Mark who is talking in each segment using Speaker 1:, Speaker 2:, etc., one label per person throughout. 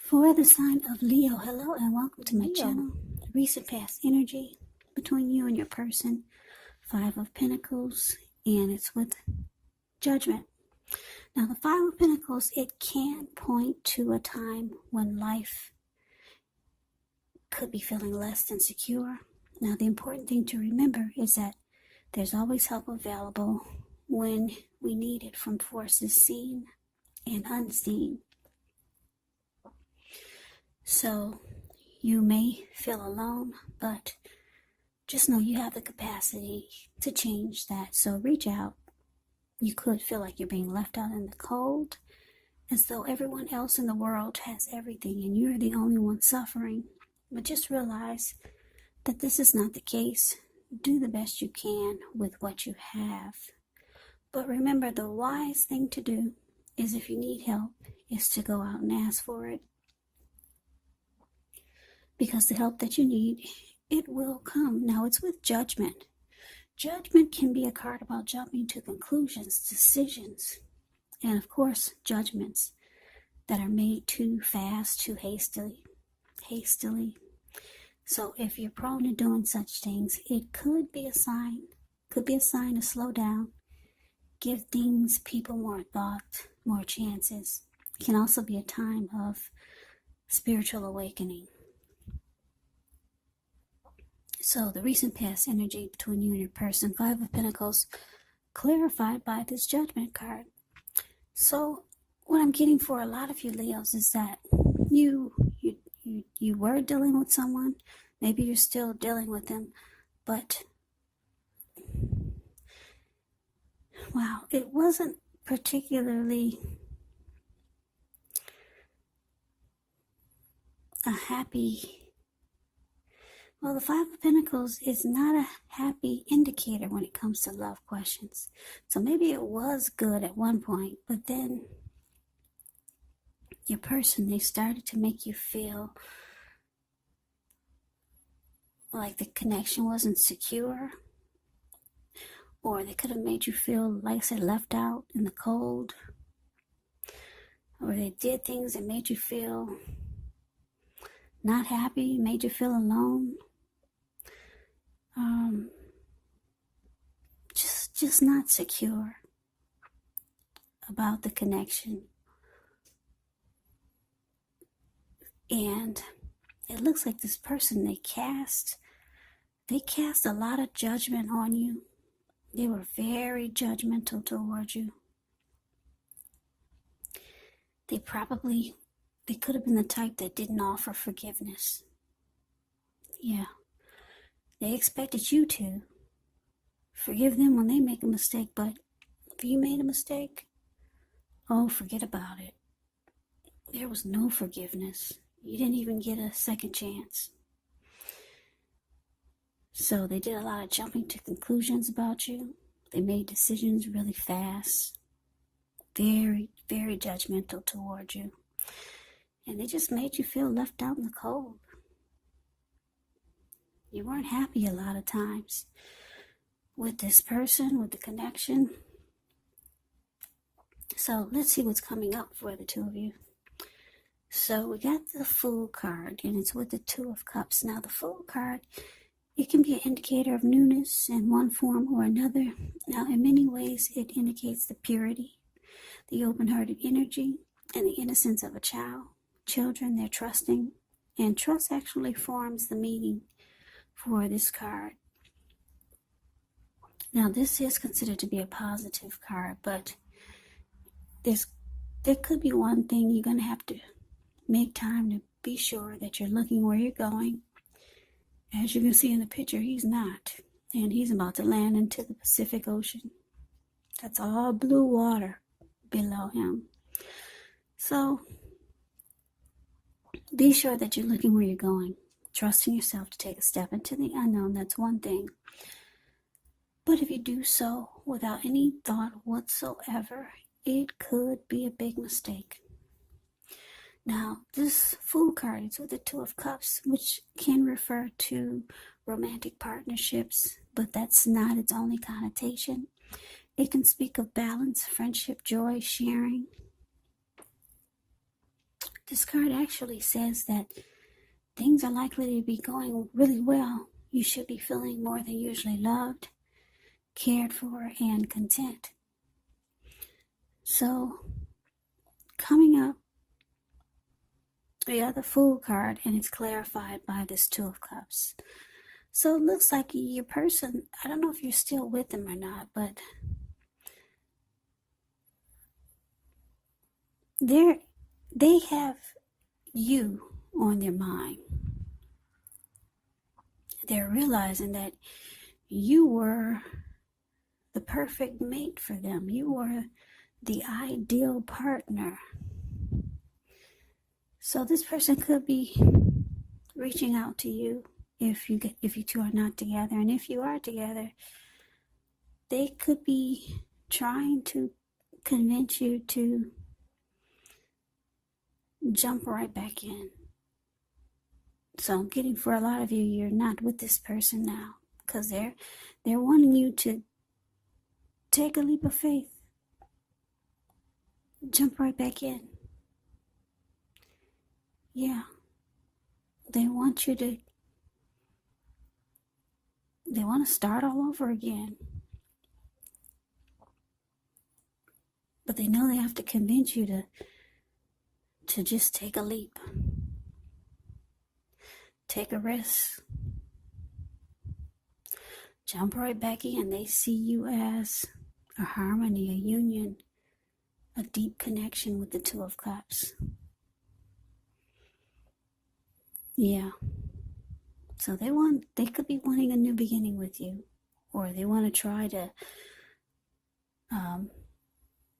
Speaker 1: For the sign of Leo, hello and welcome to my channel. Recent past energy between you and your person, 5 of Pentacles, and it's with Judgment. Now the 5 of Pentacles, it can point to a time when life could be feeling less than secure. Now the important thing to remember is that there's always help available when we need it from forces seen and unseen. So you may feel alone, but just know you have the capacity to change that. So reach out. You could feel like you're being left out in the cold, as though everyone else in the world has everything and you're the only one suffering. But just realize that this is not the case. Do the best you can with what you have. But remember, the wise thing to do is, if you need help, is to go out and ask for it. Because the help that you need, it will come. Now it's with Judgment. Judgment can be a card about jumping to conclusions, decisions, and of course, judgments that are made too fast, too hastily. So if you're prone to doing such things, it could be a sign. To slow down, give things, people more thought, more chances. It can also be a time of spiritual awakening. So the recent past energy between you and your person, 5 of Pentacles, clarified by this Judgment card. So what I'm getting for a lot of you Leos is that you were dealing with someone. Maybe you're still dealing with them, but wow, it wasn't particularly a happy. Well, the 5 of Pentacles is not a happy indicator when it comes to love questions. So maybe it was good at one point, but then your person, they started to make you feel like the connection wasn't secure. Or they could have made you feel, like I said, left out in the cold. Or they did things that made you feel not happy, made you feel alone. Just not secure about the connection. And it looks like this person, they cast a lot of judgment on you. They were very judgmental towards you. They could have been the type that didn't offer forgiveness. Yeah. They expected you to forgive them when they make a mistake, but if you made a mistake, oh, forget about it. There was no forgiveness. You didn't even get a second chance. So they did a lot of jumping to conclusions about you. They made decisions really fast. Very, very judgmental towards you. And they just made you feel left out in the cold. You weren't happy a lot of times with this person, with the connection. So let's see what's coming up for the two of you. So we got the Fool card, and it's with the 2 of Cups. Now the Fool card, it can be an indicator of newness in one form or another. Now in many ways, it indicates the purity, the open-hearted energy, and the innocence of a child. Children, they're trusting, and trust actually forms the meaning for this card. Now this is considered to be a positive card, but there could be one thing you're going to have to make time to be sure that you're looking where you're going. As you can see in the picture, he's not, and he's about to land into the Pacific Ocean. That's all blue water below him. So be sure that you're looking where you're going, trusting yourself to take a step into the unknown. That's one thing. But if you do so without any thought whatsoever, it could be a big mistake. Now, this Fool card is with the 2 of Cups, which can refer to romantic partnerships, but that's not its only connotation. It can speak of balance, friendship, joy, sharing. This card actually says that things are likely to be going really well. You should be feeling more than usually loved, cared for, and content. So, coming up, we got the Fool card, and it's clarified by this Two of Cups. So it looks like your person, I don't know if you're still with them or not, but they have you on their mind. They're realizing that you were the perfect mate for them. You were the ideal partner. So this person could be reaching out to you if you two are not together, and if you are together, they could be trying to convince you to jump right back in. So I'm getting, for a lot of you, you're not with this person now because they're wanting you to take a leap of faith, jump right back in. Yeah, they want to start all over again. But they know they have to convince you to just take a leap. Take a risk. Jump right back in. They see you as a harmony, a union, a deep connection with the Two of Cups. Yeah. So they could be wanting a new beginning with you, or they want to try to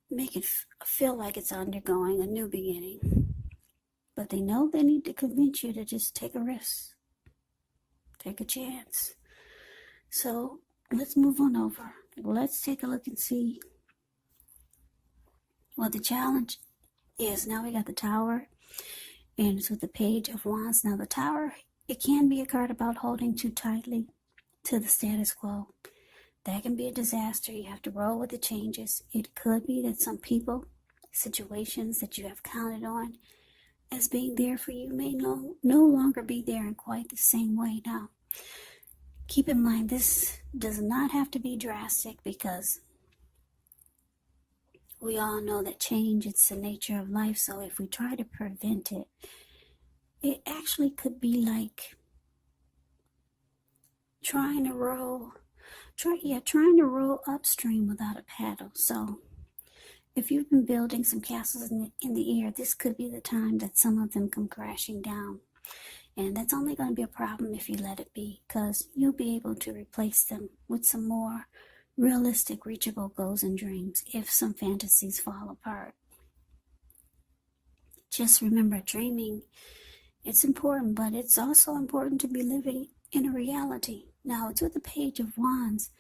Speaker 1: make it feel like it's undergoing a new beginning. But they know they need to convince you to just take a risk, take a chance. So let's move on over. Let's take a look and see what the challenge is. Now we got the Tower, and it's with the Page of Wands. Now the Tower, it can be a card about holding too tightly to the status quo. That can be a disaster. You have to roll with the changes. It could be that some people, situations that you have counted on as being there for you may no longer be there in quite the same way. Now, keep in mind, this does not have to be drastic, because we all know that change, it's the nature of life. So if we try to prevent it, it actually could be like trying to row upstream without a paddle. So if you've been building some castles in the air, this could be the time that some of them come crashing down. And that's only going to be a problem if you let it be, because you'll be able to replace them with some more realistic, reachable goals and dreams if some fantasies fall apart. Just remember, dreaming, it's important, but it's also important to be living in a reality. Now, it's with the Page of Wands,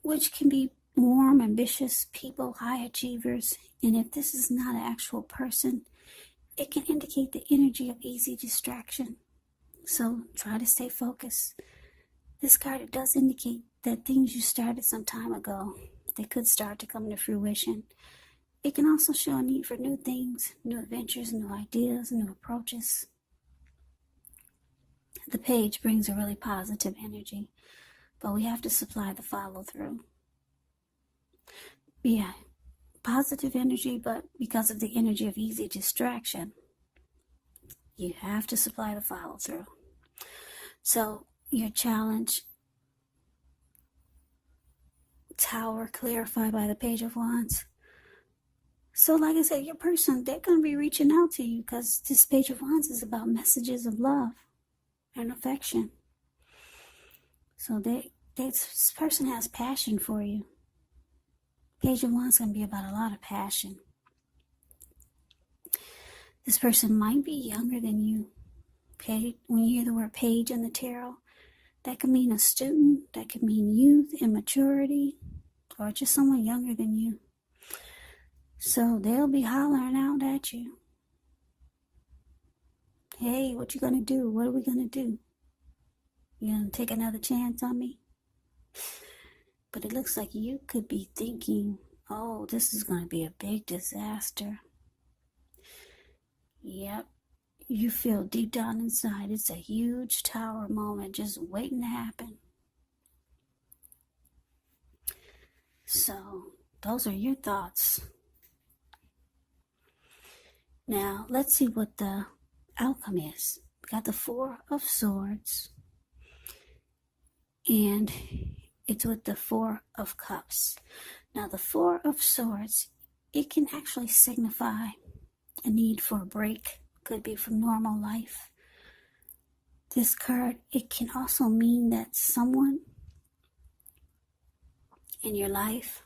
Speaker 1: which can be warm, ambitious people, high achievers. And if this is not an actual person, it can indicate the energy of easy distraction. So try to stay focused. This card, it does indicate that things you started some time ago, they could start to come to fruition. It can also show a need for new things, new adventures, new ideas, new approaches. The Page brings a really positive energy, but we have to supply the follow-through. Yeah, positive energy, but because of the energy of easy distraction, you have to supply the follow-through. So your challenge, Tower, clarified by the Page of Wands. So like I said, your person, they're going to be reaching out to you, because this Page of Wands is about messages of love and affection. So this person has passion for you. Page of Wands is going to be about a lot of passion. This person might be younger than you. When you hear the word page in the tarot, that could mean a student, that could mean youth, immaturity, or just someone younger than you. So they'll be hollering out at you. Hey, what you gonna do? What are we gonna do? You gonna take another chance on me? But it looks like you could be thinking, oh, this is gonna be a big disaster. Yep. You feel deep down inside it's a huge tower moment just waiting to happen. So, those are your thoughts. Now, let's see what the outcome is. We got the Four of Swords, and it's with the Four of Cups. Now, the Four of Swords, it can actually signify a need for a break. Could be from normal life. This card, it can also mean that someone in your life,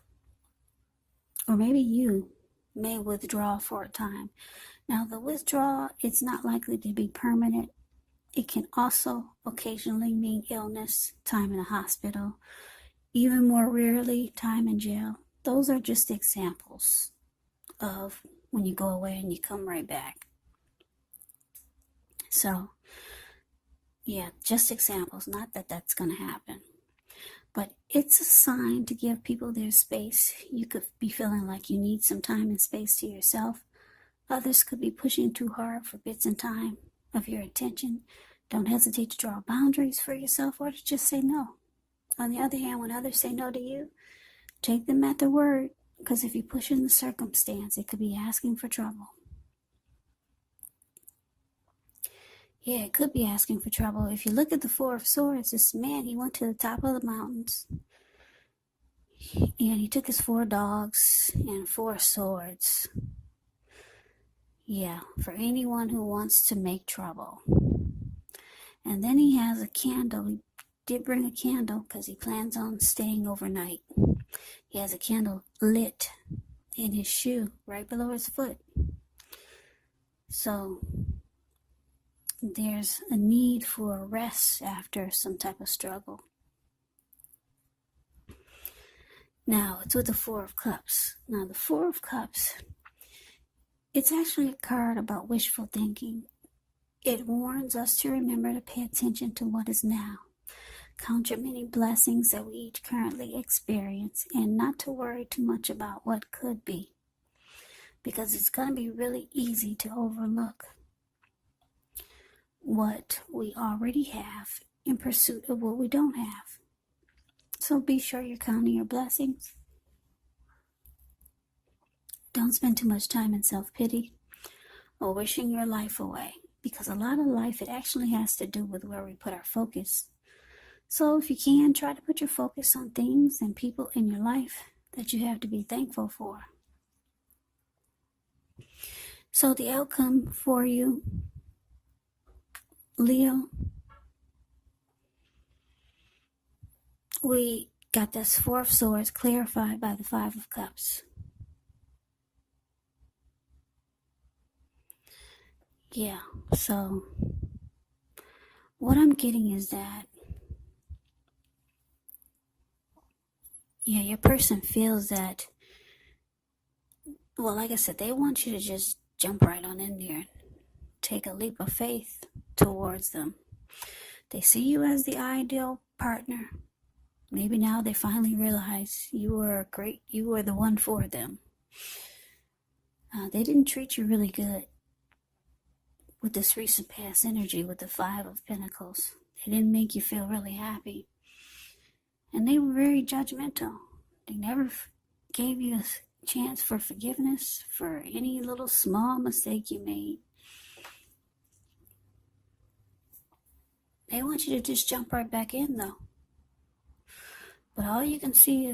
Speaker 1: or maybe you, may withdraw for a time. Now, the withdrawal, it's not likely to be permanent. It can also occasionally mean illness, time in a hospital, even more rarely, time in jail. Those are just examples of when you go away and you come right back. So, yeah, just examples, not that that's going to happen. But it's a sign to give people their space. You could be feeling like you need some time and space to yourself. Others could be pushing too hard for bits and time of your attention. Don't hesitate to draw boundaries for yourself or to just say no. On the other hand, when others say no to you, take them at their word, because if you push in the circumstance, it could be asking for trouble. Yeah, it could be asking for trouble. If you look at the Four of Swords, this man, he went to the top of the mountains, and he took his 4 dogs and 4 swords. Yeah, for anyone who wants to make trouble. And then he has a candle. He did bring a candle because he plans on staying overnight. He has a candle lit in his shoe right below his foot. So there's a need for a rest after some type of struggle. Now, it's with the Four of Cups. Now, the Four of Cups, it's actually a card about wishful thinking. It warns us to remember to pay attention to what is now. Count your many blessings that we each currently experience, and not to worry too much about what could be, because it's going to be really easy to overlook what we already have in pursuit of what we don't have. So be sure you're counting your blessings. Don't spend too much time in self-pity or wishing your life away, because a lot of life, it actually has to do with where we put our focus. So if you can, try to put your focus on things and people in your life that you have to be thankful for. So the outcome for you, Leo, we got this Four of Swords clarified by the Five of Cups. Yeah, so what I'm getting is that, yeah, your person feels that, well, like I said, they want you to just jump right on in there and take a leap of faith towards them. They see you as the ideal partner. Maybe now they finally realize you were the one for them. They didn't treat you really good with this recent past energy with the Five of Pentacles. They didn't make you feel really happy. And they were very judgmental. They never gave you a chance for forgiveness for any little small mistake you made. They want you to just jump right back in, though. But all you can see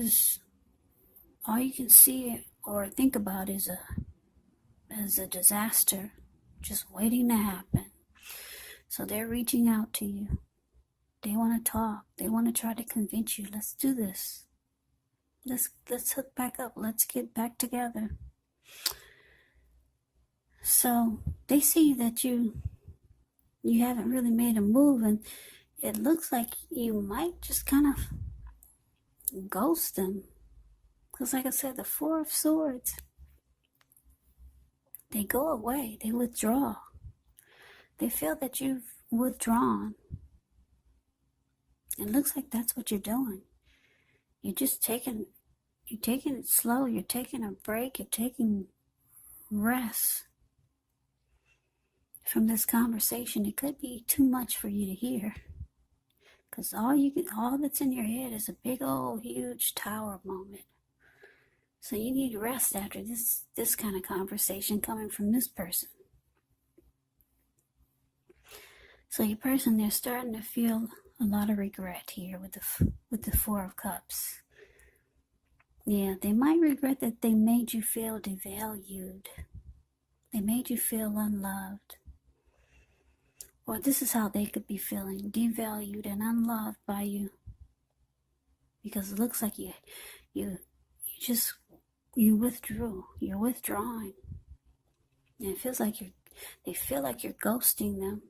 Speaker 1: or think about is a disaster just waiting to happen. So they're reaching out to you. They want to talk. They want to try to convince you, let's do this. Let's hook back up. Let's get back together. So they see that you haven't really made a move, and it looks like you might just kind of ghost them. Because like I said, the Four of Swords, they go away. They withdraw. They feel that you've withdrawn. It looks like that's what you're doing. You're taking it slow. You're taking a break. You're taking rest. from this conversation, it could be too much for you to hear. Because all that's in your head is a big old huge tower moment. So you need rest after this kind of conversation coming from this person. So your person, they're starting to feel a lot of regret here with the Four of Cups. Yeah, they might regret that they made you feel devalued. They made you feel unloved. Or this is how they could be feeling, devalued and unloved by you. Because it looks like you withdrew. You're withdrawing. And it feels like they feel like you're ghosting them.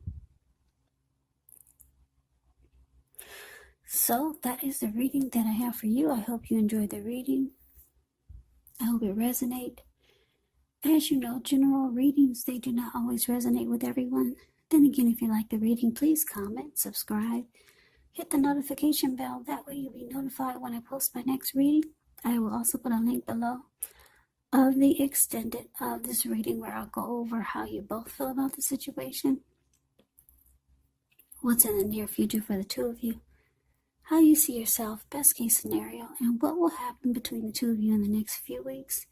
Speaker 1: So that is the reading that I have for you. I hope you enjoyed the reading. I hope it resonates. As you know, general readings, they do not always resonate with everyone. Then again, if you like the reading, please comment, subscribe, hit the notification bell. That way you'll be notified when I post my next reading. I will also put a link below of the extended of this reading where I'll go over how you both feel about the situation, what's in the near future for the two of you, how you see yourself, best case scenario, and what will happen between the two of you in the next few weeks.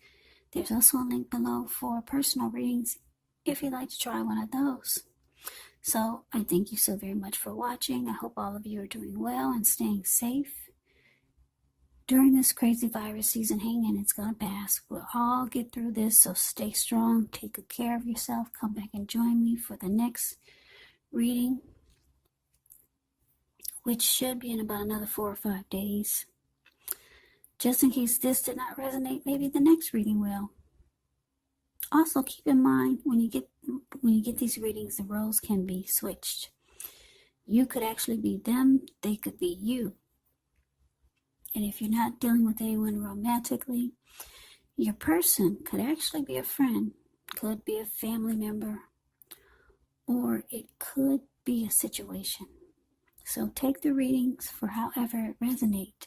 Speaker 1: There's also a link below for personal readings if you'd like to try one of those. So I thank you so very much for watching. I hope all of you are doing well and staying safe during this crazy virus season. Hang in, it's going to pass. We'll all get through this, so stay strong, take good care of yourself. Come back and join me for the next reading, which should be in about another 4 or 5 days. Just in case this did not resonate, maybe the next reading will. Also, keep in mind when you get these readings, the roles can be switched. You could actually be them, they could be you. And if you're not dealing with anyone romantically, your person could actually be a friend, could be a family member, or it could be a situation. So take the readings for however it resonates.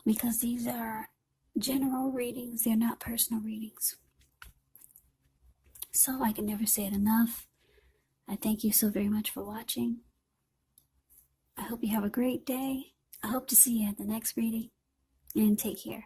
Speaker 1: Because these are general readings, they're not personal readings. So I can never say it enough. I thank you so very much for watching. I hope you have a great day. I hope to see you at the next reading, and take care.